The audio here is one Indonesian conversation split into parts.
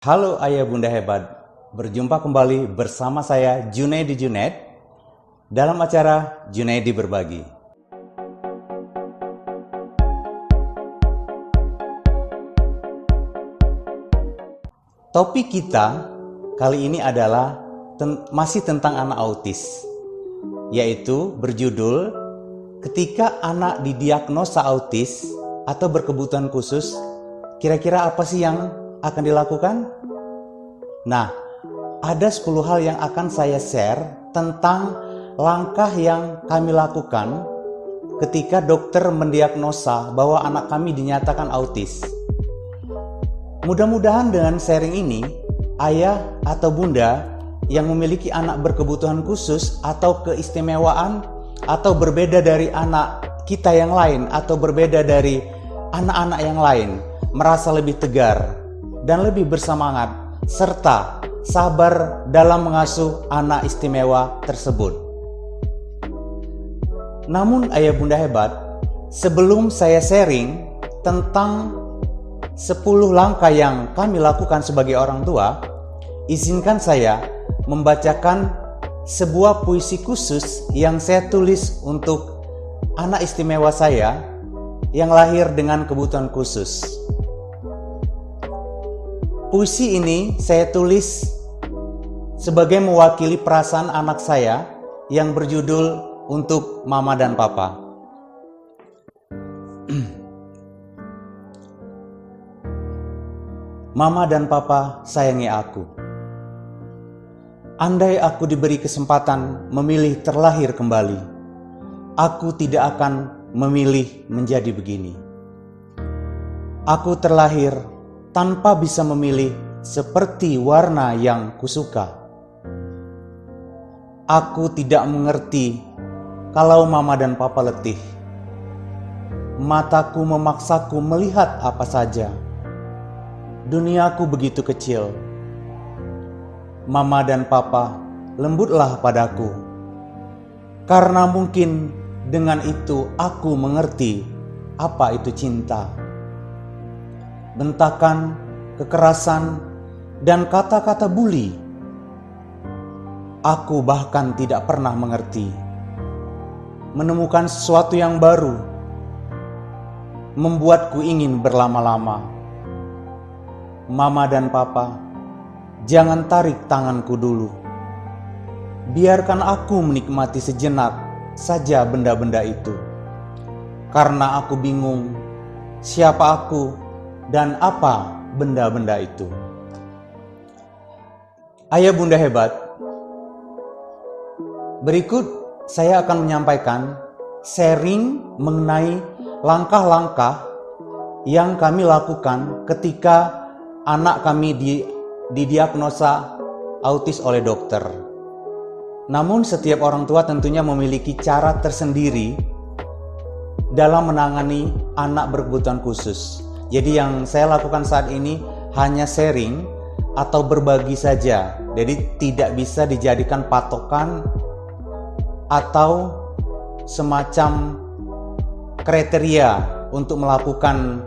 Halo ayah bunda hebat, berjumpa kembali bersama saya Junaidi Junaid dalam acara Junaidi Berbagi. Topik kita kali ini adalah masih tentang anak autis, yaitu berjudul ketika anak didiagnosa autis atau berkebutuhan khusus, kira-kira apa sih yang akan dilakukan? Nah, ada 10 hal yang akan saya share tentang langkah yang kami lakukan ketika dokter mendiagnosa bahwa anak kami dinyatakan autis. Mudah-mudahan dengan sharing ini, ayah atau bunda yang memiliki anak berkebutuhan khusus atau keistimewaan atau berbeda dari anak kita yang lain atau berbeda dari anak-anak yang lain merasa lebih tegar dan lebih bersemangat serta sabar dalam mengasuh anak istimewa tersebut. Namun ayah bunda hebat, sebelum saya sharing tentang 10 langkah yang kami lakukan sebagai orang tua, izinkan saya membacakan sebuah puisi khusus yang saya tulis untuk anak istimewa saya yang lahir dengan kebutuhan khusus. Puisi ini saya tulis sebagai mewakili perasaan anak saya yang berjudul Untuk Mama dan Papa. Mama dan Papa sayangi aku. Andai aku diberi kesempatan memilih terlahir kembali, aku tidak akan memilih menjadi begini. Aku terlahir tanpa bisa memilih seperti warna yang kusuka. Aku tidak mengerti kalau Mama dan Papa letih. Mataku memaksaku melihat apa saja. Duniaku begitu kecil. Mama dan Papa, lembutlah padaku. Karena mungkin dengan itu aku mengerti apa itu cinta. Bentakan, kekerasan, dan kata-kata bully. Aku bahkan tidak pernah mengerti. Menemukan sesuatu yang baru membuatku ingin berlama-lama. Mama dan Papa, jangan tarik tanganku dulu. Biarkan aku menikmati sejenak saja benda-benda itu. Karena aku bingung siapa aku dan apa benda-benda itu. Ayah bunda hebat, berikut saya akan menyampaikan sharing mengenai langkah-langkah yang kami lakukan ketika anak kami didiagnosa autis oleh dokter. Namun setiap orang tua tentunya memiliki cara tersendiri dalam menangani anak berkebutuhan khusus. Jadi yang saya lakukan saat ini hanya sharing atau berbagi saja. Jadi tidak bisa dijadikan patokan atau semacam kriteria untuk melakukan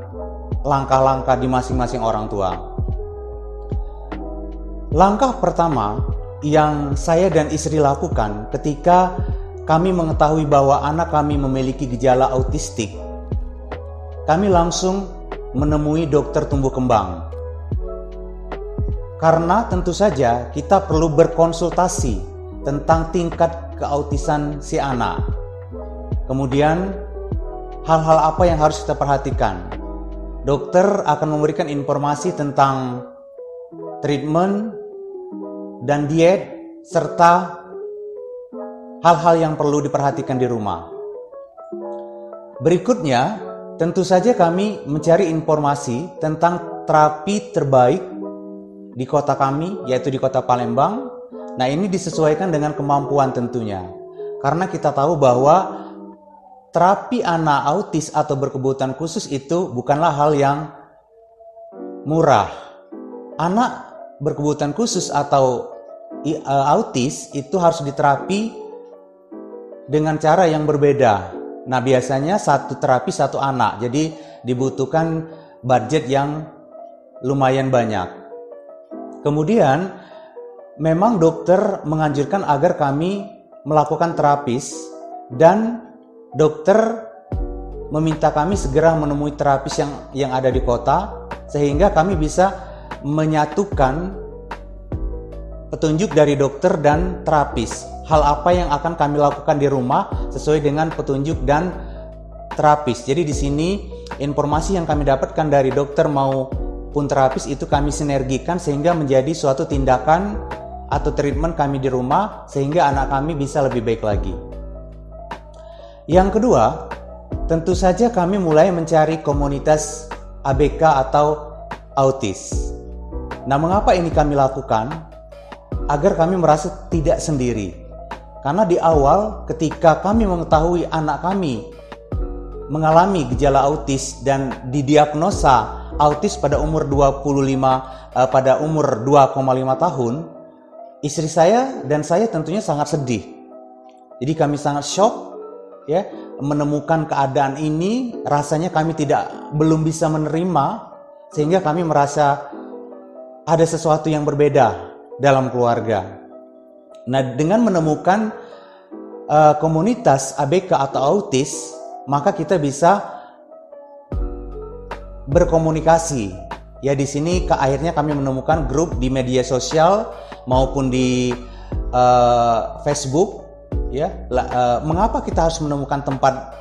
langkah-langkah di masing-masing orang tua. Langkah pertama yang saya dan istri lakukan ketika kami mengetahui bahwa anak kami memiliki gejala autistik, kami langsung menemui dokter tumbuh kembang. Karena tentu saja kita perlu berkonsultasi tentang tingkat keautisan si anak. Kemudian hal-hal apa yang harus kita perhatikan. Dokter akan memberikan informasi tentang treatment dan diet serta hal-hal yang perlu diperhatikan di rumah. Berikutnya, tentu saja kami mencari informasi tentang terapi terbaik di kota kami, yaitu di kota Palembang. Nah, ini disesuaikan dengan kemampuan tentunya. Karena kita tahu bahwa terapi anak autis atau berkebutuhan khusus itu bukanlah hal yang murah. Anak berkebutuhan khusus atau autis itu harus diterapi dengan cara yang berbeda. Nah, biasanya satu terapi satu anak, jadi dibutuhkan budget yang lumayan banyak. Kemudian memang dokter menganjurkan agar kami melakukan terapis, dan dokter meminta kami segera menemui terapis yang ada di kota, sehingga kami bisa menyatukan petunjuk dari dokter dan terapis. Hal apa yang akan kami lakukan di rumah sesuai dengan petunjuk dan terapis. Jadi di sini informasi yang kami dapatkan dari dokter maupun terapis itu kami sinergikan sehingga menjadi suatu tindakan atau treatment kami di rumah, sehingga anak kami bisa lebih baik lagi. Yang kedua, tentu saja kami mulai mencari komunitas ABK atau autis. Nah, mengapa ini kami lakukan? Agar kami merasa tidak sendiri. Karena di awal ketika kami mengetahui anak kami mengalami gejala autis dan didiagnosa autis pada umur 2,5 tahun, istri saya dan saya tentunya sangat sedih. Jadi kami sangat shock ya, menemukan keadaan ini. Rasanya kami belum bisa menerima, sehingga kami merasa ada sesuatu yang berbeda dalam keluarga. Nah, dengan menemukan komunitas ABK atau autis, maka kita bisa berkomunikasi. Ya, di sini akhirnya kami menemukan grup di media sosial maupun di Facebook. Ya, mengapa kita harus menemukan tempat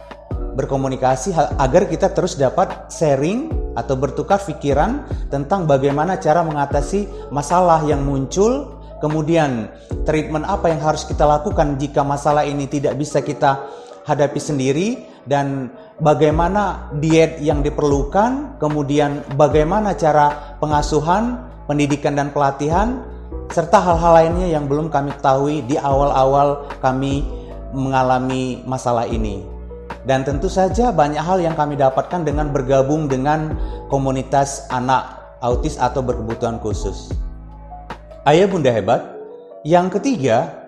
berkomunikasi? Agar kita terus dapat sharing atau bertukar pikiran tentang bagaimana cara mengatasi masalah yang muncul, kemudian treatment apa yang harus kita lakukan jika masalah ini tidak bisa kita hadapi sendiri, dan bagaimana diet yang diperlukan, kemudian bagaimana cara pengasuhan, pendidikan dan pelatihan, serta hal-hal lainnya yang belum kami ketahui di awal-awal kami mengalami masalah ini. Dan tentu saja banyak hal yang kami dapatkan dengan bergabung dengan komunitas anak autis atau berkebutuhan khusus. Ayah bunda hebat, yang ketiga,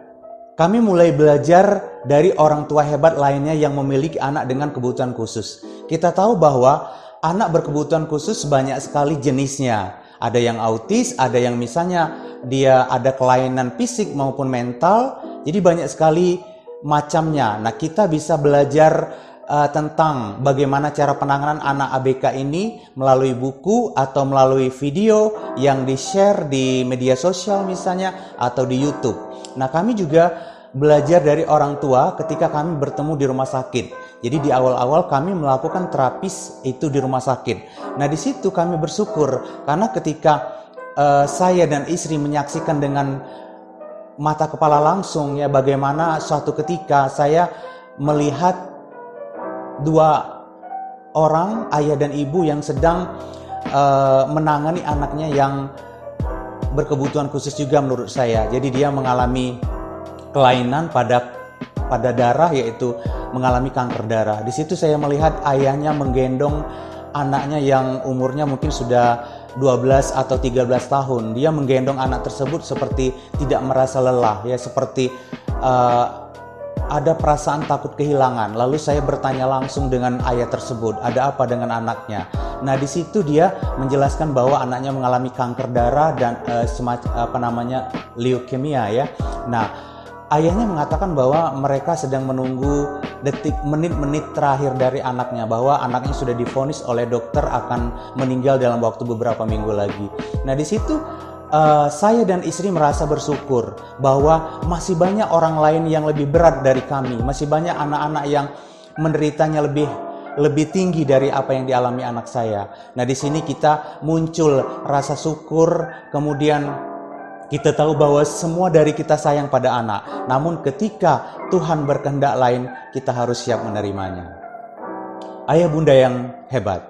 kami mulai belajar dari orang tua hebat lainnya yang memiliki anak dengan kebutuhan khusus. Kita tahu bahwa anak berkebutuhan khusus banyak sekali jenisnya. Ada yang autis, ada yang misalnya dia ada kelainan fisik maupun mental. Jadi banyak sekali macamnya. Nah, kita bisa belajar tentang bagaimana cara penanganan anak ABK ini melalui buku atau melalui video yang di-share di media sosial misalnya atau di YouTube. Nah, kami juga belajar dari orang tua ketika kami bertemu di rumah sakit. Jadi di awal-awal kami melakukan terapis itu di rumah sakit. Nah, di situ kami bersyukur karena ketika saya dan istri menyaksikan dengan mata kepala langsung ya, bagaimana suatu ketika saya melihat dua orang, ayah dan ibu, yang sedang menangani anaknya yang berkebutuhan khusus juga menurut saya. Jadi dia mengalami kelainan pada darah, yaitu mengalami kanker darah. Di situ saya melihat ayahnya menggendong anaknya yang umurnya mungkin sudah 12 atau 13 tahun. Dia menggendong anak tersebut seperti tidak merasa lelah ya, seperti ada perasaan takut kehilangan. Lalu saya bertanya langsung dengan ayah tersebut, ada apa dengan anaknya? Nah, di situ dia menjelaskan bahwa anaknya mengalami kanker darah dan leukemia ya. Nah, ayahnya mengatakan bahwa mereka sedang menunggu menit-menit terakhir dari anaknya, bahwa anaknya sudah divonis oleh dokter akan meninggal dalam waktu beberapa minggu lagi. Nah, di situ saya dan istri merasa bersyukur bahwa masih banyak orang lain yang lebih berat dari kami, masih banyak anak-anak yang menderitanya lebih tinggi dari apa yang dialami anak saya. Nah, di sini kita muncul rasa syukur, kemudian kita tahu bahwa semua dari kita sayang pada anak. Namun ketika Tuhan berkehendak lain, kita harus siap menerimanya. Ayah bunda yang hebat.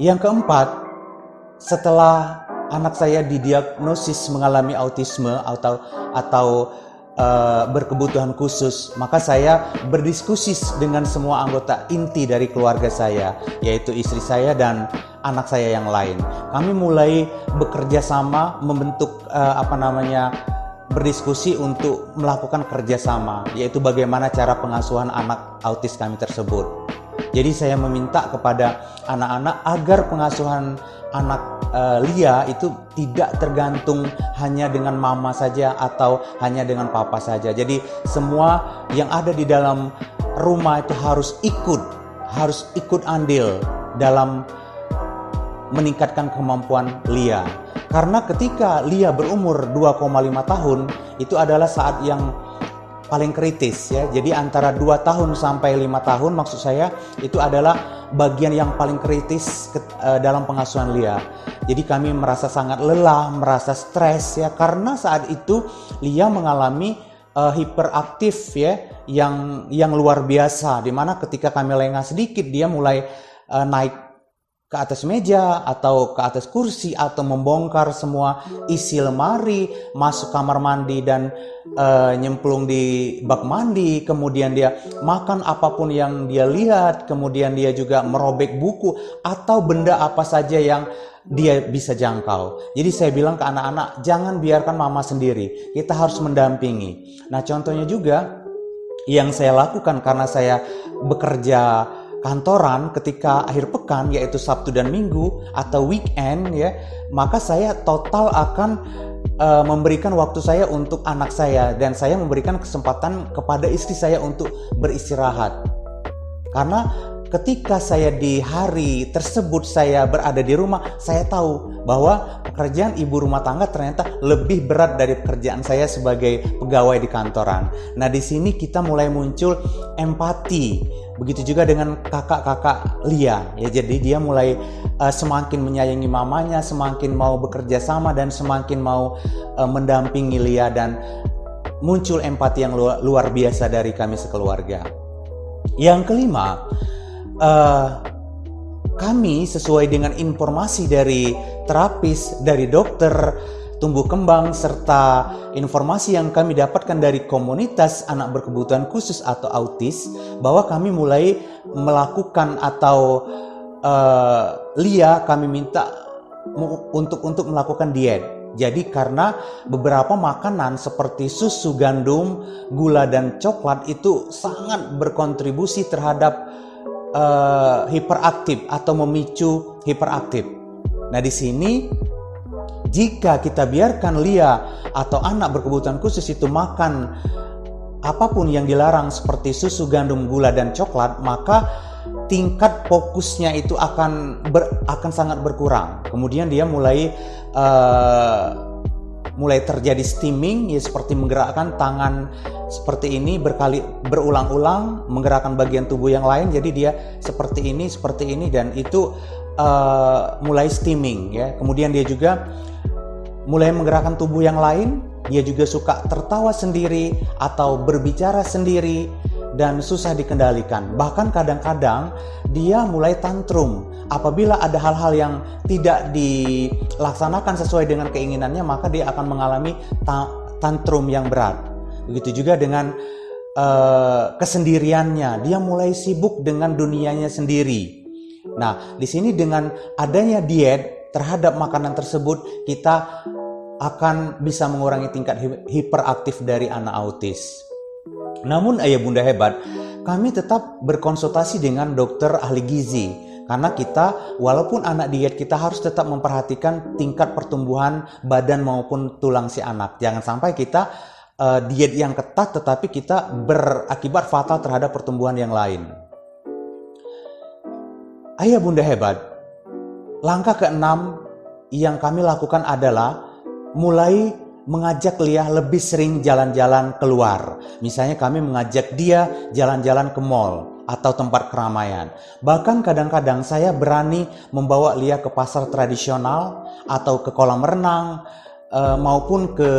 Yang keempat, setelah anak saya didiagnosis mengalami autisme atau berkebutuhan khusus, maka saya berdiskusi dengan semua anggota inti dari keluarga saya, yaitu istri saya dan anak saya yang lain. Kami mulai bekerja sama, membentuk berdiskusi untuk melakukan kerjasama, yaitu bagaimana cara pengasuhan anak autis kami tersebut. Jadi saya meminta kepada anak-anak agar pengasuhan anak Lia itu tidak tergantung hanya dengan mama saja atau hanya dengan papa saja. Jadi semua yang ada di dalam rumah itu harus ikut andil dalam meningkatkan kemampuan Lia. Karena ketika Lia berumur 2,5 tahun itu adalah saat yang paling kritis ya. Jadi antara 2 tahun sampai 5 tahun maksud saya itu adalah bagian yang paling kritis dalam pengasuhan Lia. Jadi kami merasa sangat lelah, merasa stres ya karena saat itu Lia mengalami hiperaktif ya yang luar biasa, di mana ketika kami lengah sedikit dia mulai naik ke atas meja atau ke atas kursi atau membongkar semua isi lemari, masuk kamar mandi dan nyemplung di bak mandi, kemudian dia makan apapun yang dia lihat, kemudian dia juga merobek buku atau benda apa saja yang dia bisa jangkau. Jadi saya bilang ke anak-anak, jangan biarkan mama sendiri, kita harus mendampingi. Nah contohnya juga yang saya lakukan karena saya bekerja kantoran ketika akhir pekan yaitu Sabtu dan Minggu atau weekend ya, maka saya total akan memberikan waktu saya untuk anak saya dan saya memberikan kesempatan kepada istri saya untuk beristirahat. Karena ketika saya di hari tersebut saya berada di rumah, saya tahu bahwa pekerjaan ibu rumah tangga ternyata lebih berat dari pekerjaan saya sebagai pegawai di kantoran. Nah, di sini kita mulai muncul empati. Begitu juga dengan kakak-kakak Lia. Ya, jadi dia mulai semakin menyayangi mamanya, semakin mau bekerja sama dan semakin mau mendampingi Lia dan muncul empati yang luar biasa dari kami sekeluarga. Yang kelima, kami sesuai dengan informasi dari terapis, dari dokter tumbuh kembang, serta informasi yang kami dapatkan dari komunitas anak berkebutuhan khusus atau autis, bahwa kami mulai melakukan atau Lia kami minta untuk melakukan diet. Jadi karena beberapa makanan seperti susu, gandum, gula, dan coklat itu sangat berkontribusi terhadap hiperaktif atau memicu hiperaktif. Nah di sini jika kita biarkan Lia atau anak berkebutuhan khusus itu makan apapun yang dilarang seperti susu, gandum, gula, dan coklat, maka tingkat fokusnya itu akan sangat berkurang. Kemudian dia mulai terjadi stimming, ya seperti menggerakkan tangan seperti ini berulang-ulang, menggerakkan bagian tubuh yang lain. Jadi dia seperti ini dan itu mulai stimming ya. Kemudian dia juga mulai menggerakkan tubuh yang lain. Dia juga suka tertawa sendiri atau berbicara sendiri dan susah dikendalikan. Bahkan kadang-kadang dia mulai tantrum. Apabila ada hal-hal yang tidak dilaksanakan sesuai dengan keinginannya, maka dia akan mengalami tantrum yang berat. Begitu juga dengan kesendiriannya. Dia mulai sibuk dengan dunianya sendiri. Nah, di sini dengan adanya diet terhadap makanan tersebut, kita akan bisa mengurangi tingkat hiperaktif dari anak autis. Namun ayah bunda hebat, kami tetap berkonsultasi dengan dokter ahli gizi. Karena kita, walaupun anak diet, kita harus tetap memperhatikan tingkat pertumbuhan badan maupun tulang si anak. Jangan sampai kita diet yang ketat tetapi kita berakibat fatal terhadap pertumbuhan yang lain. Ayah bunda hebat, langkah keenam yang kami lakukan adalah mulai mengajak Lia lebih sering jalan-jalan keluar. Misalnya kami mengajak dia jalan-jalan ke mall atau tempat keramaian. Bahkan kadang-kadang saya berani membawa Lia ke pasar tradisional atau ke kolam renang maupun ke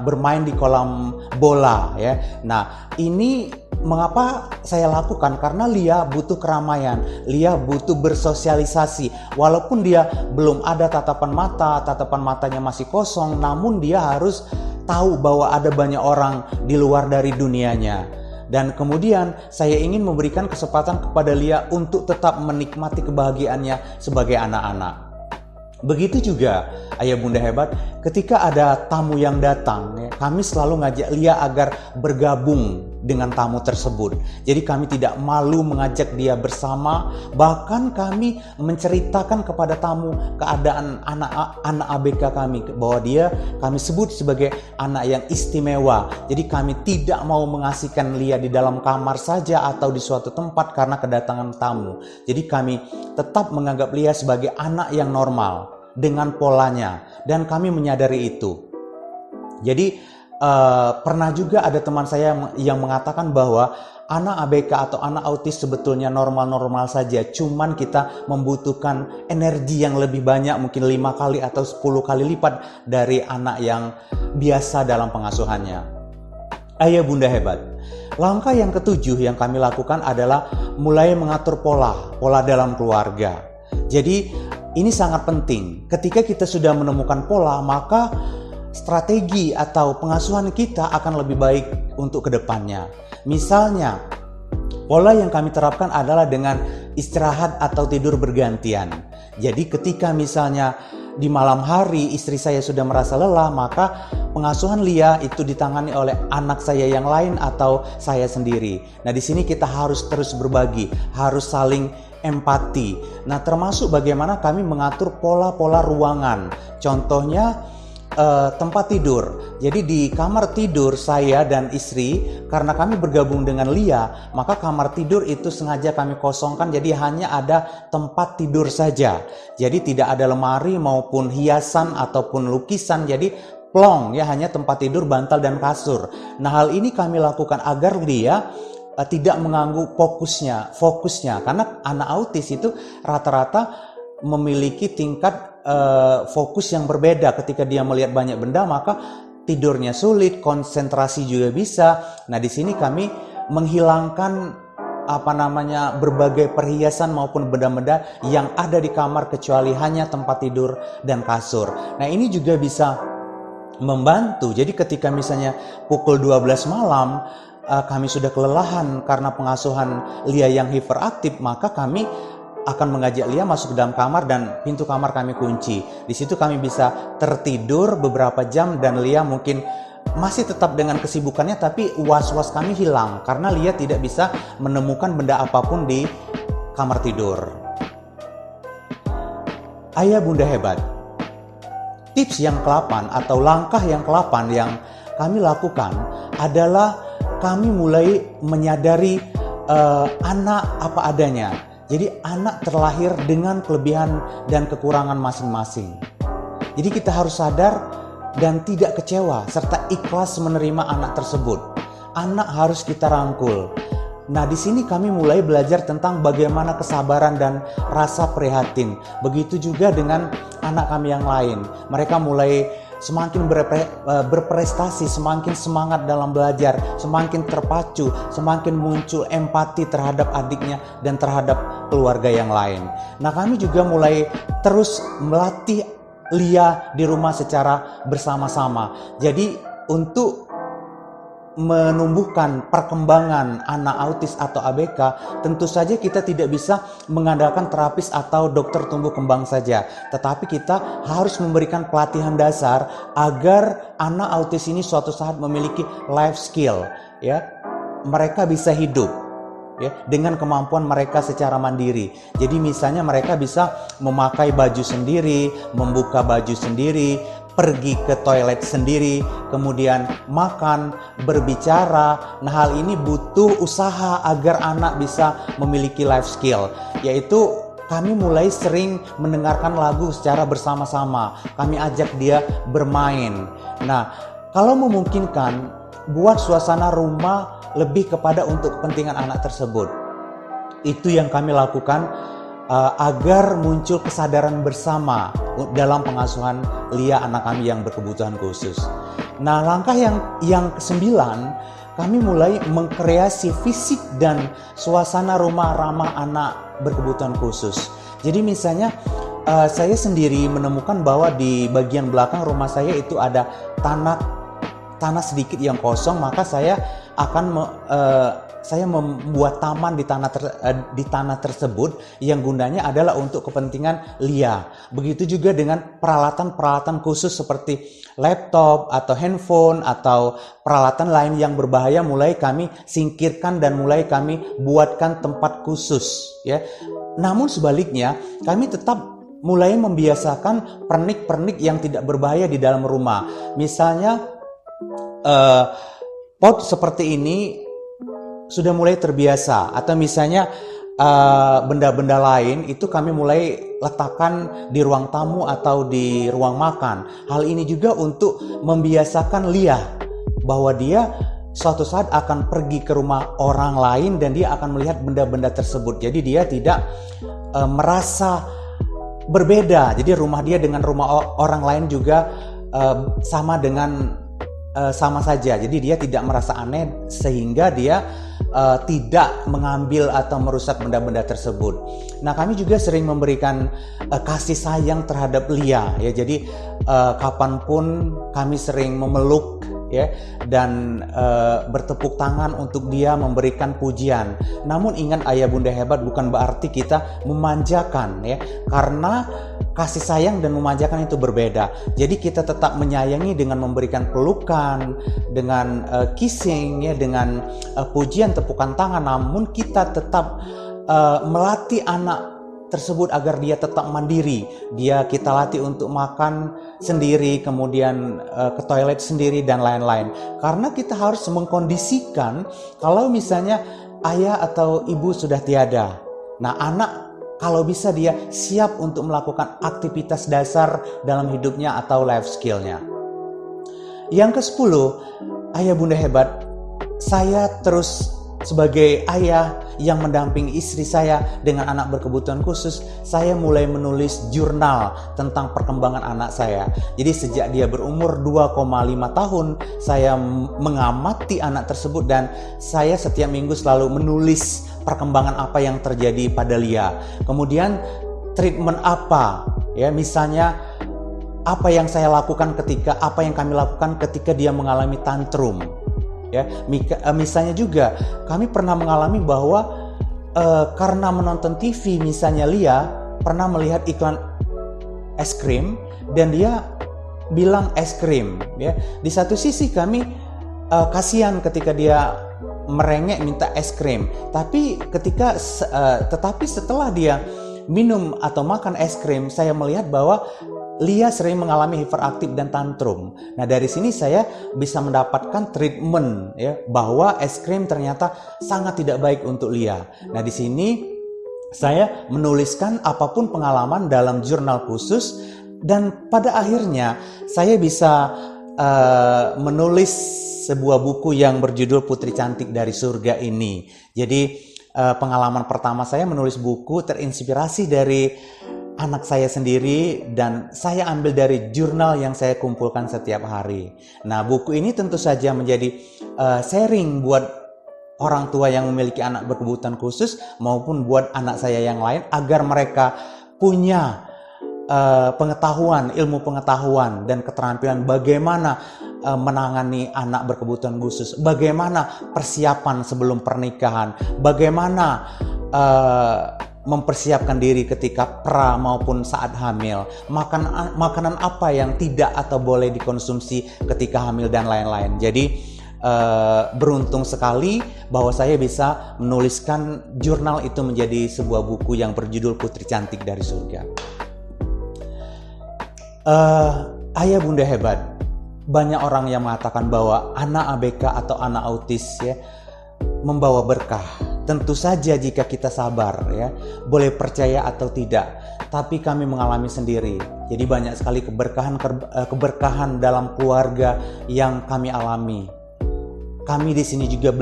bermain di kolam bola ya. Nah, ini mengapa saya lakukan? Karena Lia butuh keramaian, Lia butuh bersosialisasi. Walaupun dia belum ada tatapan matanya masih kosong, namun dia harus tahu bahwa ada banyak orang di luar dari dunianya. Dan kemudian saya ingin memberikan kesempatan kepada Lia untuk tetap menikmati kebahagiaannya sebagai anak-anak. Begitu juga ayah bunda hebat, ketika ada tamu yang datang, kami selalu ngajak Lia agar bergabung dengan tamu tersebut. Jadi kami tidak malu mengajak dia bersama, bahkan kami menceritakan kepada tamu keadaan anak ABK kami, bahwa kami sebut sebagai anak yang istimewa. Jadi kami tidak mau mengasihkan Lia di dalam kamar saja atau di suatu tempat karena kedatangan tamu. Jadi kami tetap menganggap Lia sebagai anak yang normal dengan polanya, dan kami menyadari itu. Jadi pernah juga ada teman saya yang mengatakan bahwa anak ABK atau anak autis sebetulnya normal-normal saja, cuman kita membutuhkan energi yang lebih banyak, mungkin 5 kali atau 10 kali lipat dari anak yang biasa dalam pengasuhannya. Ayah bunda hebat. Langkah yang ketujuh yang kami lakukan adalah mulai mengatur pola dalam keluarga. Jadi ini sangat penting. Ketika kita sudah menemukan pola, maka strategi atau pengasuhan kita akan lebih baik untuk kedepannya. Misalnya, pola yang kami terapkan adalah dengan istirahat atau tidur bergantian. Jadi ketika misalnya di malam hari istri saya sudah merasa lelah, maka pengasuhan Lia itu ditangani oleh anak saya yang lain atau saya sendiri. Nah, di sini kita harus terus berbagi, harus saling empati. Nah, termasuk bagaimana kami mengatur pola-pola ruangan. Contohnya tempat tidur. Jadi di kamar tidur saya dan istri, karena kami bergabung dengan Lia, maka kamar tidur itu sengaja kami kosongkan, jadi hanya ada tempat tidur saja. Jadi tidak ada lemari maupun hiasan ataupun lukisan, jadi plong ya, hanya tempat tidur, bantal dan kasur. Nah, hal ini kami lakukan agar Lia tidak mengganggu fokusnya, karena anak autis itu rata-rata memiliki tingkat fokus yang berbeda. Ketika dia melihat banyak benda, maka tidurnya sulit, konsentrasi juga bisa. Nah, di sini kami menghilangkan berbagai perhiasan maupun benda-benda yang ada di kamar kecuali hanya tempat tidur dan kasur. Nah, ini juga bisa membantu. Jadi ketika misalnya pukul 12 malam kami sudah kelelahan karena pengasuhan Lia yang hiperaktif, maka kami akan mengajak Lia masuk ke dalam kamar dan pintu kamar kami kunci. Di situ kami bisa tertidur beberapa jam dan Lia mungkin masih tetap dengan kesibukannya, tapi was-was kami hilang karena Lia tidak bisa menemukan benda apapun di kamar tidur. Ayah bunda hebat. Tips yang ke-8 atau langkah yang ke-8 yang kami lakukan adalah kami mulai menyadari anak apa adanya. Jadi anak terlahir dengan kelebihan dan kekurangan masing-masing. Jadi kita harus sadar dan tidak kecewa serta ikhlas menerima anak tersebut. Anak harus kita rangkul. Nah, di sini kami mulai belajar tentang bagaimana kesabaran dan rasa prihatin. Begitu juga dengan anak kami yang lain. Mereka mulai semakin berprestasi, semakin semangat dalam belajar, semakin terpacu, semakin muncul empati terhadap adiknya dan terhadap keluarga yang lain. Nah, kami juga mulai terus melatih Lia di rumah secara bersama-sama. Jadi untuk menumbuhkan perkembangan anak autis atau ABK, tentu saja kita tidak bisa mengandalkan terapis atau dokter tumbuh kembang saja, tetapi kita harus memberikan pelatihan dasar agar anak autis ini suatu saat memiliki life skill, ya, mereka bisa hidup ya dengan kemampuan mereka secara mandiri. Jadi misalnya mereka bisa memakai baju sendiri, membuka baju sendiri, pergi ke toilet sendiri, kemudian makan, berbicara. Nah, hal ini butuh usaha agar anak bisa memiliki life skill, yaitu kami mulai sering mendengarkan lagu secara bersama-sama. Kami ajak dia bermain. Nah, kalau memungkinkan, buat suasana rumah lebih kepada untuk kepentingan anak tersebut. Itu yang kami lakukan agar muncul kesadaran bersama dalam pengasuhan Lia, anak kami yang berkebutuhan khusus. Nah, langkah yang ke-9, kami mulai mengkreasi fisik dan suasana rumah ramah anak berkebutuhan khusus. Jadi misalnya saya sendiri menemukan bahwa di bagian belakang rumah saya itu ada tanah sedikit yang kosong, maka saya akan saya membuat taman di tanah tersebut yang gunanya adalah untuk kepentingan Lia. Begitu juga dengan peralatan-peralatan khusus seperti laptop atau handphone atau peralatan lain yang berbahaya mulai kami singkirkan dan mulai kami buatkan tempat khusus, ya. Namun sebaliknya, kami tetap mulai membiasakan pernik-pernik yang tidak berbahaya di dalam rumah. Misalnya pot seperti ini sudah mulai terbiasa, atau misalnya benda-benda lain itu kami mulai letakkan di ruang tamu atau di ruang makan. Hal ini juga untuk membiasakan Lia bahwa dia suatu saat akan pergi ke rumah orang lain dan dia akan melihat benda-benda tersebut. Jadi dia tidak merasa berbeda. Jadi rumah dia dengan rumah orang lain juga sama saja. Jadi dia tidak merasa aneh sehingga dia tidak mengambil atau merusak benda-benda tersebut. Nah, kami juga sering memberikan kasih sayang terhadap Lia, ya. Jadi kapanpun kami sering memeluk, ya, dan bertepuk tangan untuk dia, memberikan pujian. Namun ingat ayah bunda hebat, bukan berarti kita memanjakan, ya, karena kasih sayang dan memanjakan itu berbeda. Jadi kita tetap menyayangi dengan memberikan pelukan, dengan kissing, ya, dengan pujian, tepukan tangan. Namun kita tetap melatih anak tersebut agar dia tetap mandiri. Kita latih untuk makan sendiri, kemudian ke toilet sendiri dan lain-lain. Karena kita harus mengkondisikan kalau misalnya ayah atau ibu sudah tiada. Nah, anak kalau bisa dia siap untuk melakukan aktivitas dasar dalam hidupnya atau life skill-nya. Yang ke-10, ayah bunda hebat, saya terus sebagai ayah yang mendampingi istri saya dengan anak berkebutuhan khusus, saya mulai menulis jurnal tentang perkembangan anak saya. Jadi sejak dia berumur 2,5 tahun, saya mengamati anak tersebut dan saya setiap minggu selalu menulis perkembangan apa yang terjadi pada Lia. Kemudian treatment apa, ya, misalnya apa yang kami lakukan ketika dia mengalami tantrum. Ya, misalnya juga kami pernah mengalami bahwa karena menonton TV, misalnya Lia pernah melihat iklan es krim dan dia bilang es krim, ya. Di satu sisi kami kasihan ketika dia merengek minta es krim, tetapi setelah dia minum atau makan es krim, saya melihat bahwa Lia sering mengalami hiperaktif dan tantrum. Nah, dari sini saya bisa mendapatkan treatment, ya, bahwa es krim ternyata sangat tidak baik untuk Lia. Nah, di sini saya menuliskan apapun pengalaman dalam jurnal khusus dan pada akhirnya saya bisa menulis sebuah buku yang berjudul Putri Cantik dari Surga ini. Jadi pengalaman pertama saya menulis buku terinspirasi dari anak saya sendiri dan saya ambil dari jurnal yang saya kumpulkan setiap hari. Nah, buku ini tentu saja menjadi sharing buat orang tua yang memiliki anak berkebutuhan khusus maupun buat anak saya yang lain agar mereka punya ilmu pengetahuan dan keterampilan bagaimana menangani anak berkebutuhan khusus, bagaimana persiapan sebelum pernikahan, bagaimana mempersiapkan diri ketika pra maupun saat hamil, makanan apa yang tidak atau boleh dikonsumsi ketika hamil dan lain-lain. Jadi beruntung sekali bahwa saya bisa menuliskan jurnal itu menjadi sebuah buku yang berjudul Putri Cantik dari Surga. Ayah bunda hebat, banyak orang yang mengatakan bahwa anak ABK atau anak autis, ya, membawa berkah. Tentu saja jika kita sabar, ya, boleh percaya atau tidak, tapi kami mengalami sendiri. Jadi banyak sekali keberkahan dalam keluarga yang kami alami. Kami di sini juga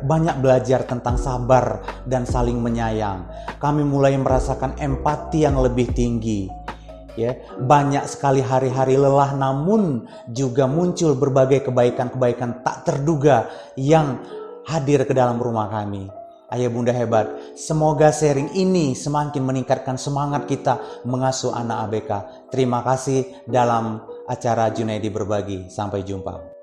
banyak belajar tentang sabar dan saling menyayang. Kami mulai merasakan empati yang lebih tinggi. Ya, banyak sekali hari-hari lelah, namun juga muncul berbagai kebaikan-kebaikan tak terduga yang hadir ke dalam rumah kami. Ayah bunda hebat, semoga sharing ini semakin meningkatkan semangat kita mengasuh anak ABK. Terima kasih dalam acara Junaidi Berbagi. Sampai jumpa.